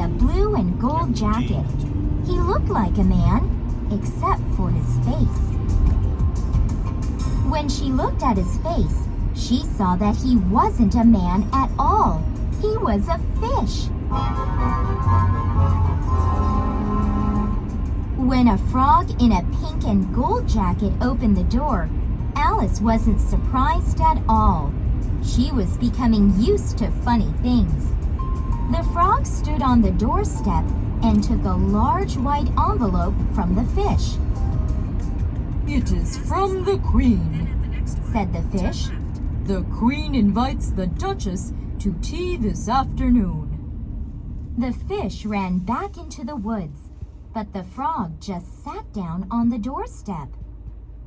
a blue and gold jacket. He looked like a man, except for his face. When she looked at his face, she saw that he wasn't a man at all. He was a fish. When a frog in a pink and gold jacket opened the door, Alice wasn't surprised at all. She was becoming used to funny things. The frog stood on the doorstep and took a large white envelope from the fish. "It is from the Queen," said the fish. "The Queen invites the Duchess to tea this afternoon." The fish ran back into the woods, but the frog just sat down on the doorstep.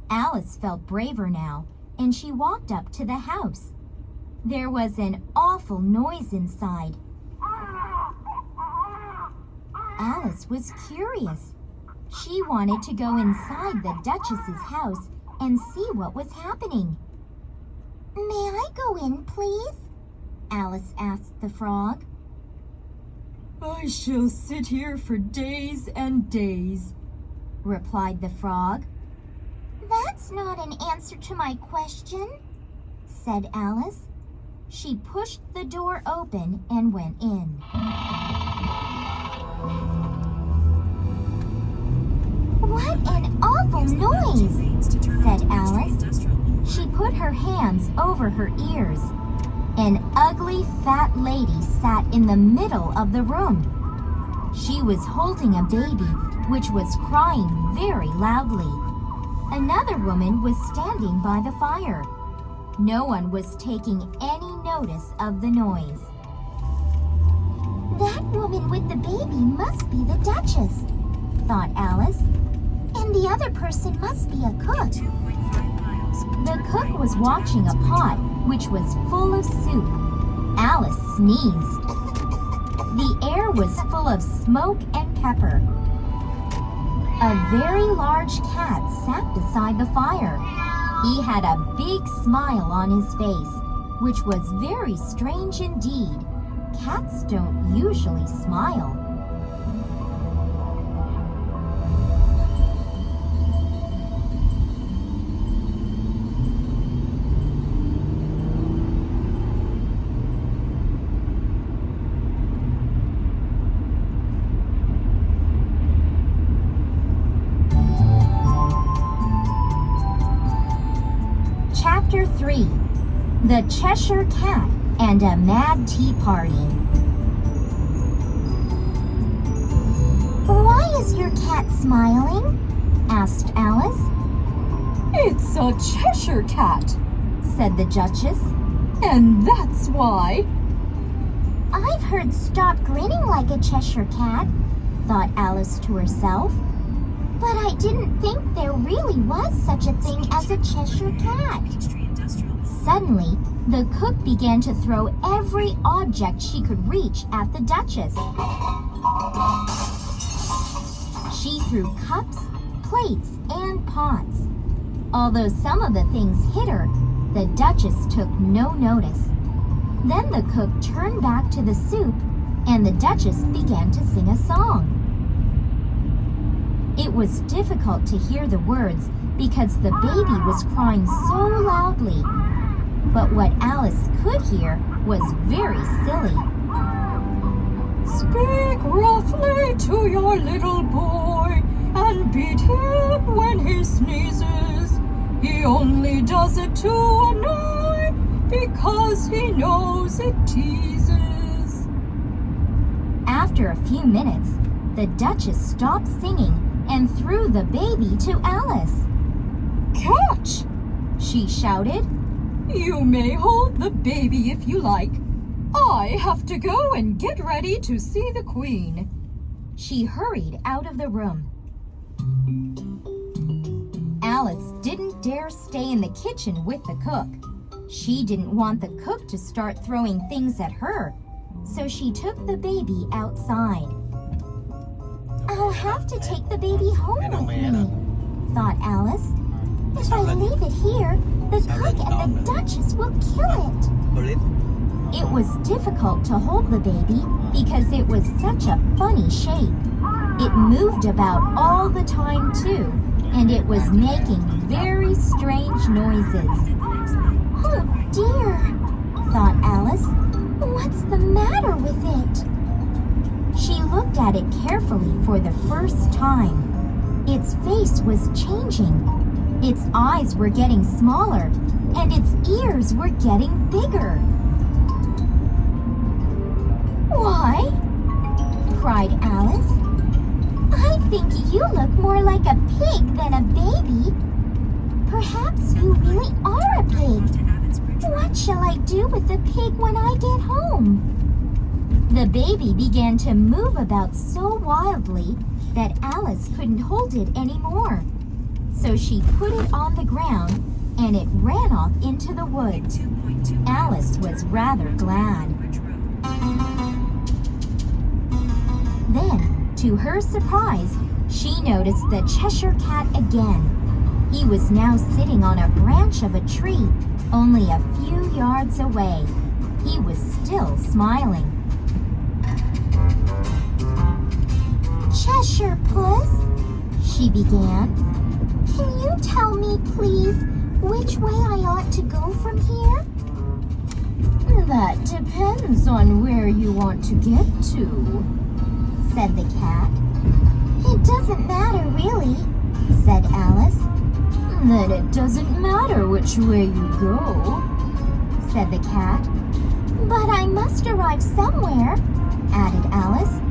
Alice felt braver now, and she walked up to the house. There was an awful noise inside. Alice was curious. She wanted to go inside the Duchess's house and see what was happening. "May I go in, please?" Alice asked the frog. "I shall sit here for days and days," replied the frog. "That's not an answer to my question," said Alice. She pushed the door open and went in. "What an awful noise," said Alice. She put her hands over her ears. An ugly fat lady sat in the middle of the room. She was holding a baby which was crying very loudly. Another woman was standing by the fire. No one was taking any notice of the noise. "That woman with the baby must be the Duchess," thought Alice. "And the other person must be a cook." The cook was washing a pot which was full of soup. Alice sneezed. The air was full of smoke and pepper. A very large cat sat beside the fire. He had a big smile on his face, which was very strange indeed. Cats don't usually smile. Chapter 3. The Cheshire Cat and a Mad Tea Party. "Why is your cat smiling?" asked Alice. "It's a Cheshire cat," said the Duchess. "and that's why." "I've heard stop grinning like a Cheshire cat," thought Alice to herself. "But I didn't think there really was such a thing as a Cheshire cat." Suddenly, the cook began to throw every object she could reach at the Duchess. She threw cups, plates, and pots. Although some of the things hit her, the Duchess took no notice. Then the cook turned back to the soup, and the Duchess began to sing a song. It was difficult to hear the words because the baby was crying so loudly. But what Alice could hear was very silly. "Speak roughly to your little boy and beat him when he sneezes. He only does it to annoy because he knows it teases." After a few minutes, the Duchess stopped singing and threw the baby to Alice. "Catch!" she shouted. "You may hold the baby if you like. I have to go and get ready to see the Queen." She hurried out of the room. Alice didn't dare stay in the kitchen with the cook. She didn't want the cook to start throwing things at her, so she took the baby outside. "I'll have to take the baby home with me," thought Alice. "If I leave it here, the cook and the Duchess will kill it." It was difficult to hold the baby because it was such a funny shape. It moved about all the time too, and it was making very strange noises. Oh dear, thought Alice. What's the matter with it? She looked at it carefully for the first time. Its face was changing. Its eyes were getting smaller, and its ears were getting bigger. Why? Cried Alice. I think you look more like a pig than a baby. Perhaps you really are a pig. What shall I do with the pig when I get home? The baby began to move about so wildly that Alice couldn't hold it anymore. So she put it on the ground and it ran off into the woods. Alice was rather glad. Then, to her surprise, she noticed the Cheshire Cat again. He was now sitting on a branch of a tree, only a few yards away. He was still smiling. Cheshire Puss, she began. Can you tell me, please, which way I ought to go from here? That depends on where you want to get to, said the cat. It doesn't matter, really, said Alice. Then it doesn't matter which way you go, said the cat. But I must arrive somewhere, added Alice.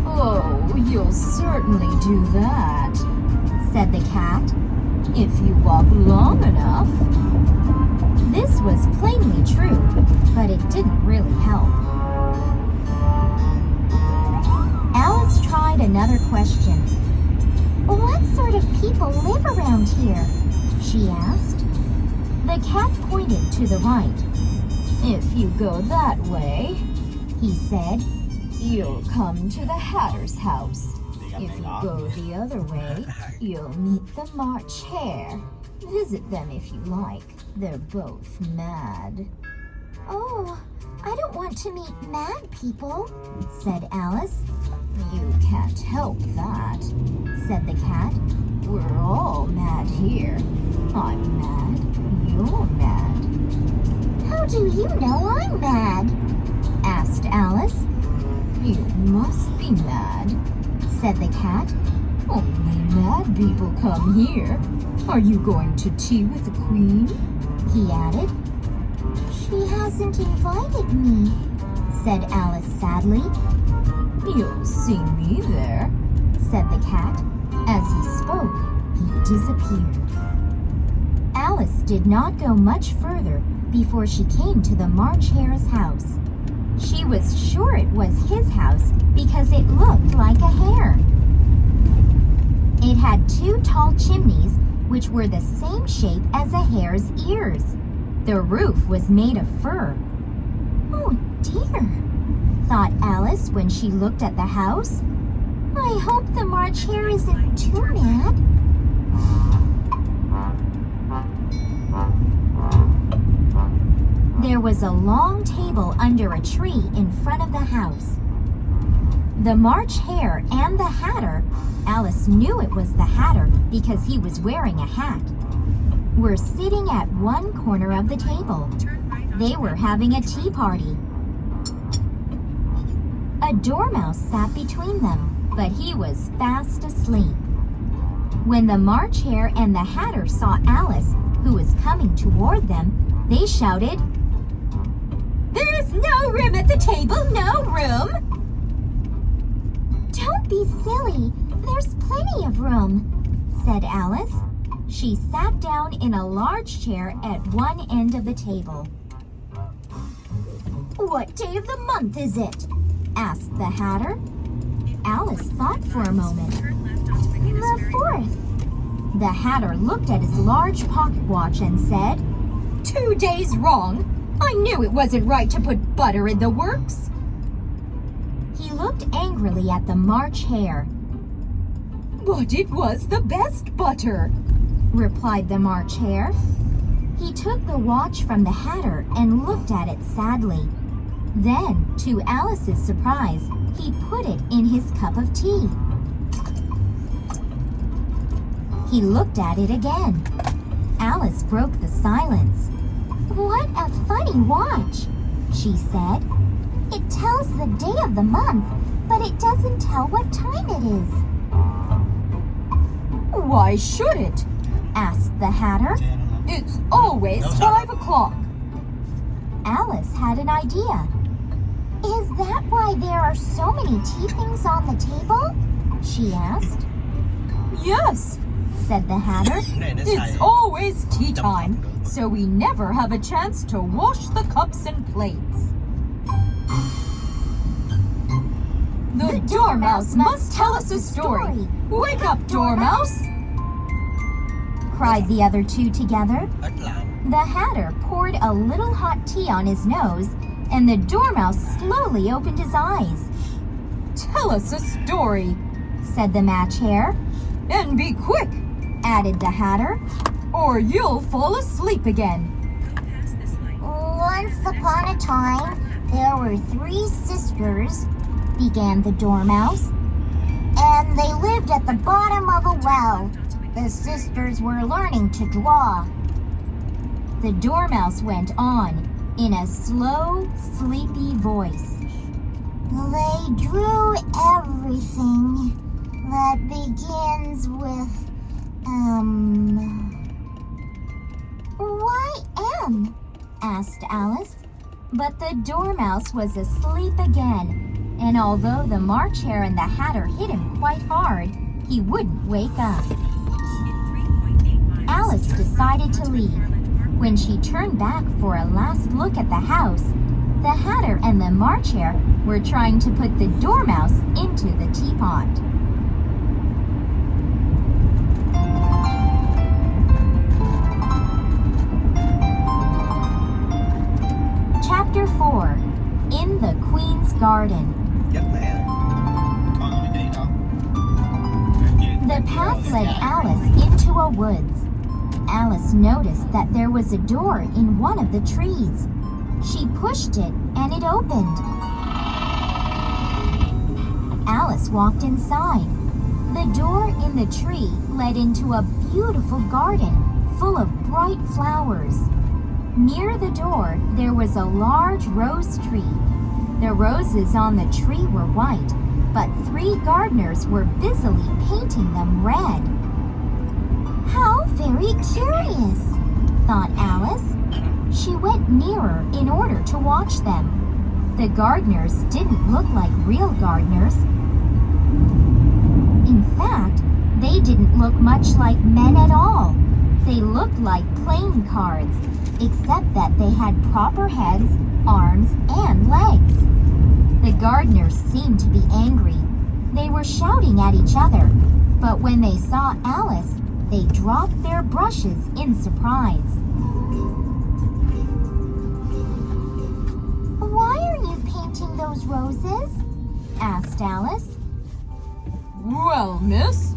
Oh, you'll certainly do that, said the cat, if you walk long enough. This was plainly true, but it didn't really help. Alice tried another question. What sort of people live around here? She asked. The cat pointed to the right. If you go that way, he said, you'll come to the Hatter's house. If you go the other way, you'll meet the March Hare. Visit them if you like. They're both mad. Oh, I don't want to meet mad people, said Alice. You can't help that, said the cat. We're all mad here. I'm mad. You're mad. How do you know I'm mad? Asked Alice. You must be mad, said the cat. Only mad people come here. Are you going to tea with the Queen? He added. She hasn't invited me, said Alice sadly. You'll see me there, said the cat. As he spoke, he disappeared. Alice did not go much further before she came to the March Hare's house. She was sure it was his house because it looked like a hare. It had two tall chimneys which were the same shape as a hare's ears. The roof was made of fur. Oh dear, thought Alice when she looked at the house. I hope the March Hare isn't too mad. There was a long table under a tree in front of the house. The March Hare and the Hatter, Alice knew it was the Hatter because he was wearing a hat, were sitting at one corner of the table. They were having a tea party. A dormouse sat between them, but he was fast asleep. When the March Hare and the Hatter saw Alice, who was coming toward them, they shouted, "There's no room at the table, no room!" Don't be silly. There's plenty of room, said Alice. She sat down in a large chair at one end of the table. What day of the month is it? Asked the Hatter. Alice thought for a moment. The 4th. The Hatter looked at his large pocket watch and said, 2 days wrong. I knew it wasn't right to put butter in the works. He looked angrily at the March Hare. But it was the best butter, replied the March Hare. He took the watch from the Hatter and looked at it sadly. Then, to Alice's surprise, he put it in his cup of tea. He looked at it again. Alice broke the silence. "What a funny watch," she said. "It tells the day of the month, but it doesn't tell what time it is." "Why should it?" asked the Hatter. "It's always 5 o'clock." Alice had an idea. "Is that why there are so many tea things on the table?" she asked. "Yes," said the Hatter. "It's always tea time, so we never have a chance to wash the cups and plates." "The Dormouse must tell us a story. Wake up, Dormouse!" cried the other two together. The Hatter poured a little hot tea on his nose, and the Dormouse slowly opened his eyes. "Tell us a story," said the Match Hare. "And be quick," added the Hatter, "or you'll fall asleep again." "Once upon a time, there were 3 sisters," began the Dormouse, "and they lived at the bottom of a well. The sisters were learning to draw." The Dormouse went on in a slow, sleepy voice. "They drew everything that begins with Why M?" asked Alice. But the Dormouse was asleep again, and although the March Hare and the Hatter hit him quite hard, he wouldn't wake up. Alice decided to leave. When she turned back for a last look at the house, the Hatter and the March Hare were trying to put the Dormouse into the teapot. Chapter 4. In the Queen's Garden. The path led Alice into a woods. Alice noticed that there was a door in one of the trees. She pushed it and it opened. Alice walked inside. The door in the tree led into a beautiful garden full of bright flowers. Near the door, there was a large rose tree. The roses on the tree were white, but 3 gardeners were busily painting them red. "How very curious," thought Alice. She went nearer in order to watch them. The gardeners didn't look like real gardeners. In fact, they didn't look much like men at all. They looked like playing cards, except that they had proper heads, arms, and legs. The gardeners seemed to be angry. They were shouting at each other, but when they saw Alice, they dropped their brushes in surprise. "Why are you painting those roses?" asked Alice. "Well, miss,"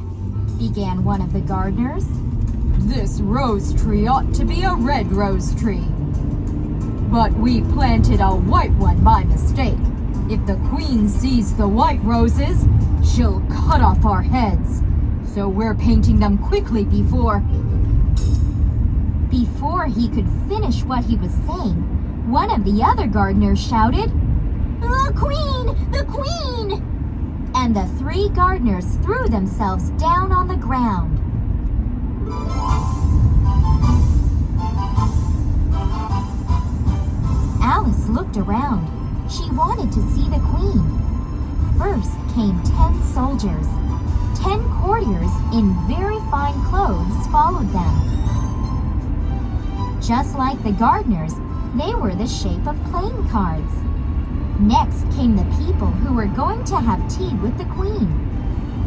began one of the gardeners, "this rose tree ought to be a red rose tree. But we planted a white one by mistake. If the Queen sees the white roses, she'll cut off our heads. So we're painting them quickly before..." Before he could finish what he was saying, one of the other gardeners shouted, "The Queen! The Queen!" And the 3 gardeners threw themselves down on the ground. Alice looked around. She wanted to see the Queen. First came 10 soldiers. 10 courtiers in very fine clothes followed them. Just like the gardeners, they were the shape of playing cards. Next came the people who were going to have tea with the Queen.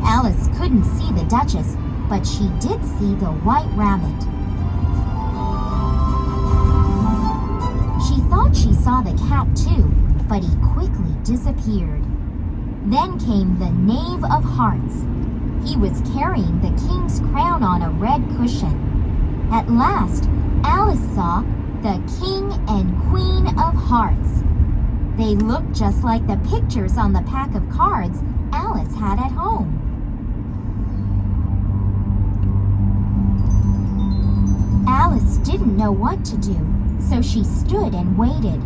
Alice couldn't see the Duchess, but she did see the White Rabbit. She thought she saw the cat too, but he quickly disappeared. Then came the Knave of Hearts. He was carrying the king's crown on a red cushion. At last, Alice saw the King and Queen of Hearts. They looked just like the pictures on the pack of cards Alice had at home. Alice didn't know what to do, so she stood and waited.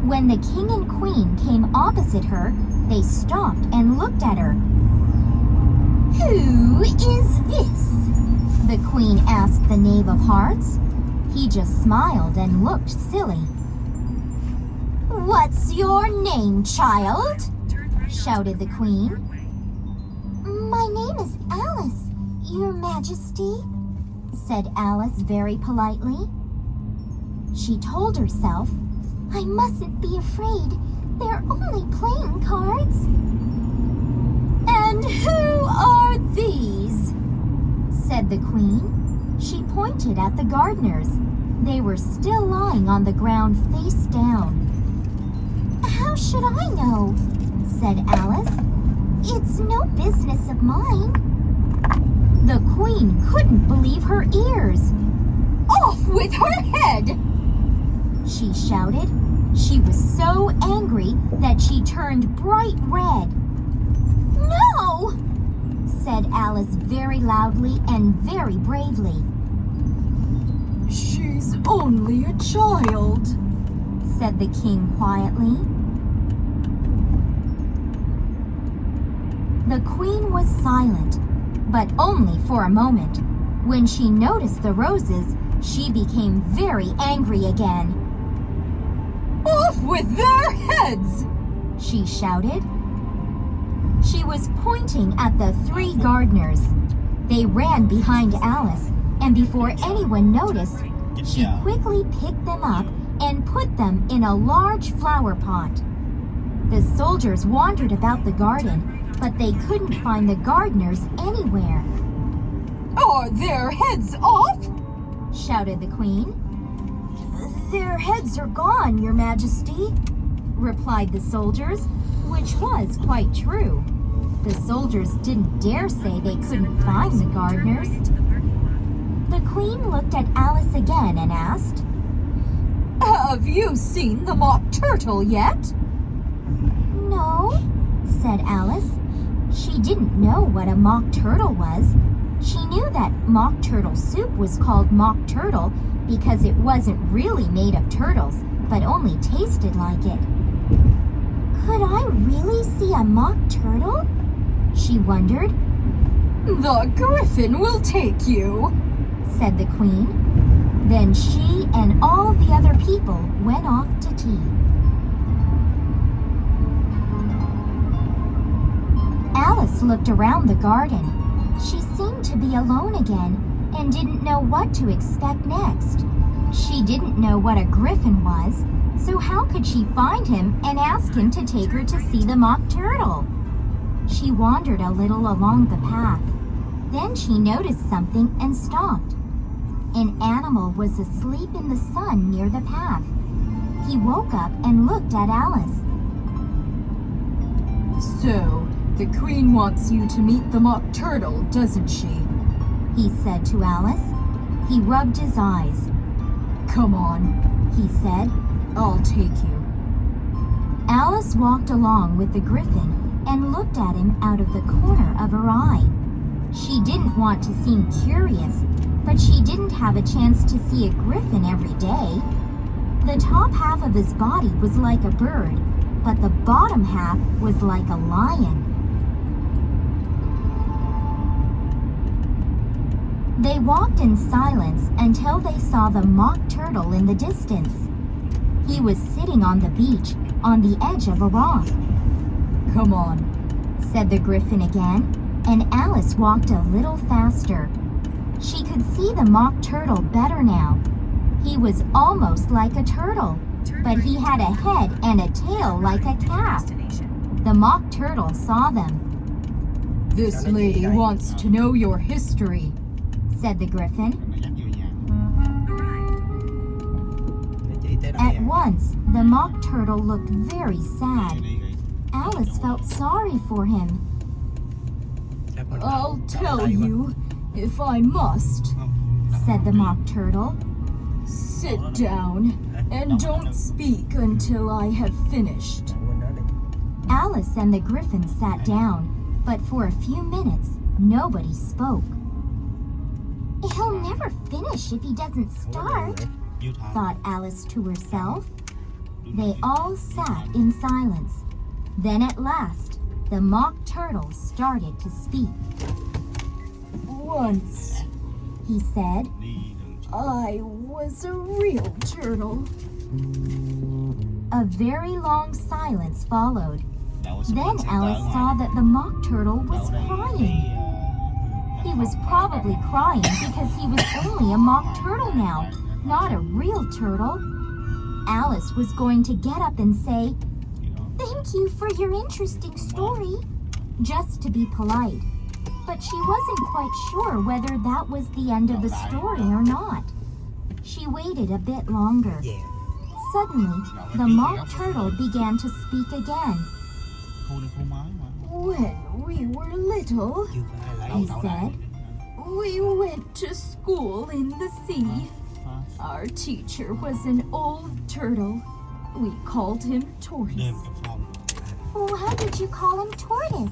When the king and queen came opposite her, they stopped and looked at her. "Who is this?" the queen asked the knave of hearts. He just smiled and looked silly. "What's your name, child?" shouted the queen. "My name is Alice, Your Majesty," said Alice very politely. She told herself, "I mustn't be afraid. They're only playing cards." "And who are these?" said the queen. She pointed at the gardeners. They were still lying on the ground face down. "How should I know?" said Alice. "It's no business of mine." The queen couldn't believe her ears. "Off with her head!" she shouted. She was so angry that she turned bright red. "No!" said Alice very loudly and very bravely. "She's only a child," said the king quietly. The queen was silent, but only for a moment. When she noticed the roses, she became very angry again. "Off with their heads!" she shouted. She was pointing at the 3 gardeners. They ran behind Alice, and before anyone noticed, she quickly picked them up and put them in a large flower pot. The soldiers wandered about the garden, but they couldn't find the gardeners anywhere. "Are their heads off?" shouted the queen. "Their heads are gone, Your Majesty," replied the soldiers, which was quite true. The soldiers didn't dare say they couldn't find the gardeners. The queen looked at Alice again and asked, "Have you seen the mock turtle yet?" "No," said Alice. She didn't know what a mock turtle was. She knew that mock turtle soup was called mock turtle because it wasn't really made of turtles, but only tasted like it. "Could I really see a mock turtle?" she wondered. "The griffin will take you," said the queen. Then she and all the other people went off to tea. Alice looked around the garden. She seemed to be alone again and didn't know what to expect next. She didn't know what a griffin was, so how could she find him and ask him to take her to see the mock turtle? She wandered a little along the path. Then she noticed something and stopped. An animal was asleep in the sun near the path. He woke up and looked at Alice. "So, the queen wants you to meet the mock turtle, doesn't she?" he said to Alice. He rubbed his eyes. "Come on," he said. "I'll take you." Alice walked along with the griffin and looked at him out of the corner of her eye. She didn't want to seem curious, but she didn't have a chance to see a griffin every day. The top half of his body was like a bird, but the bottom half was like a lion. They walked in silence until they saw the mock turtle in the distance. He was sitting on the beach on the edge of a rock. "Come on," said the griffin again, and Alice walked a little faster. She could see the mock turtle better now. He was almost like a turtle, but he had a head and a tail like a calf. The mock turtle saw them. "This lady wants to know your history," said the griffin. At once, the mock turtle looked very sad. Alice felt sorry for him. "I'll tell you, if I must," said the mock turtle. "Sit down. And don't speak until I have finished. Alice and the griffin sat down, but for a few minutes, nobody spoke. He'll never finish if he doesn't start, thought Alice to herself. They all sat in silence. Then at last, the mock turtle started to speak. Once, He said, I was a real turtle. a very long silence followed. Then Alice saw that the mock turtle was crying. He was probably crying because he was only a mock turtle now, not a real turtle. Alice was going to get up and say, "Thank you for your interesting story," just to be polite. But she wasn't quite sure whether that was the end of the story or not. She waited a bit longer. Suddenly, the mock turtle began to speak again. When we were little, He said, we went to school in the sea. Our teacher was an old turtle. We called him Tortoise. "Well, how did you call him Tortoise?"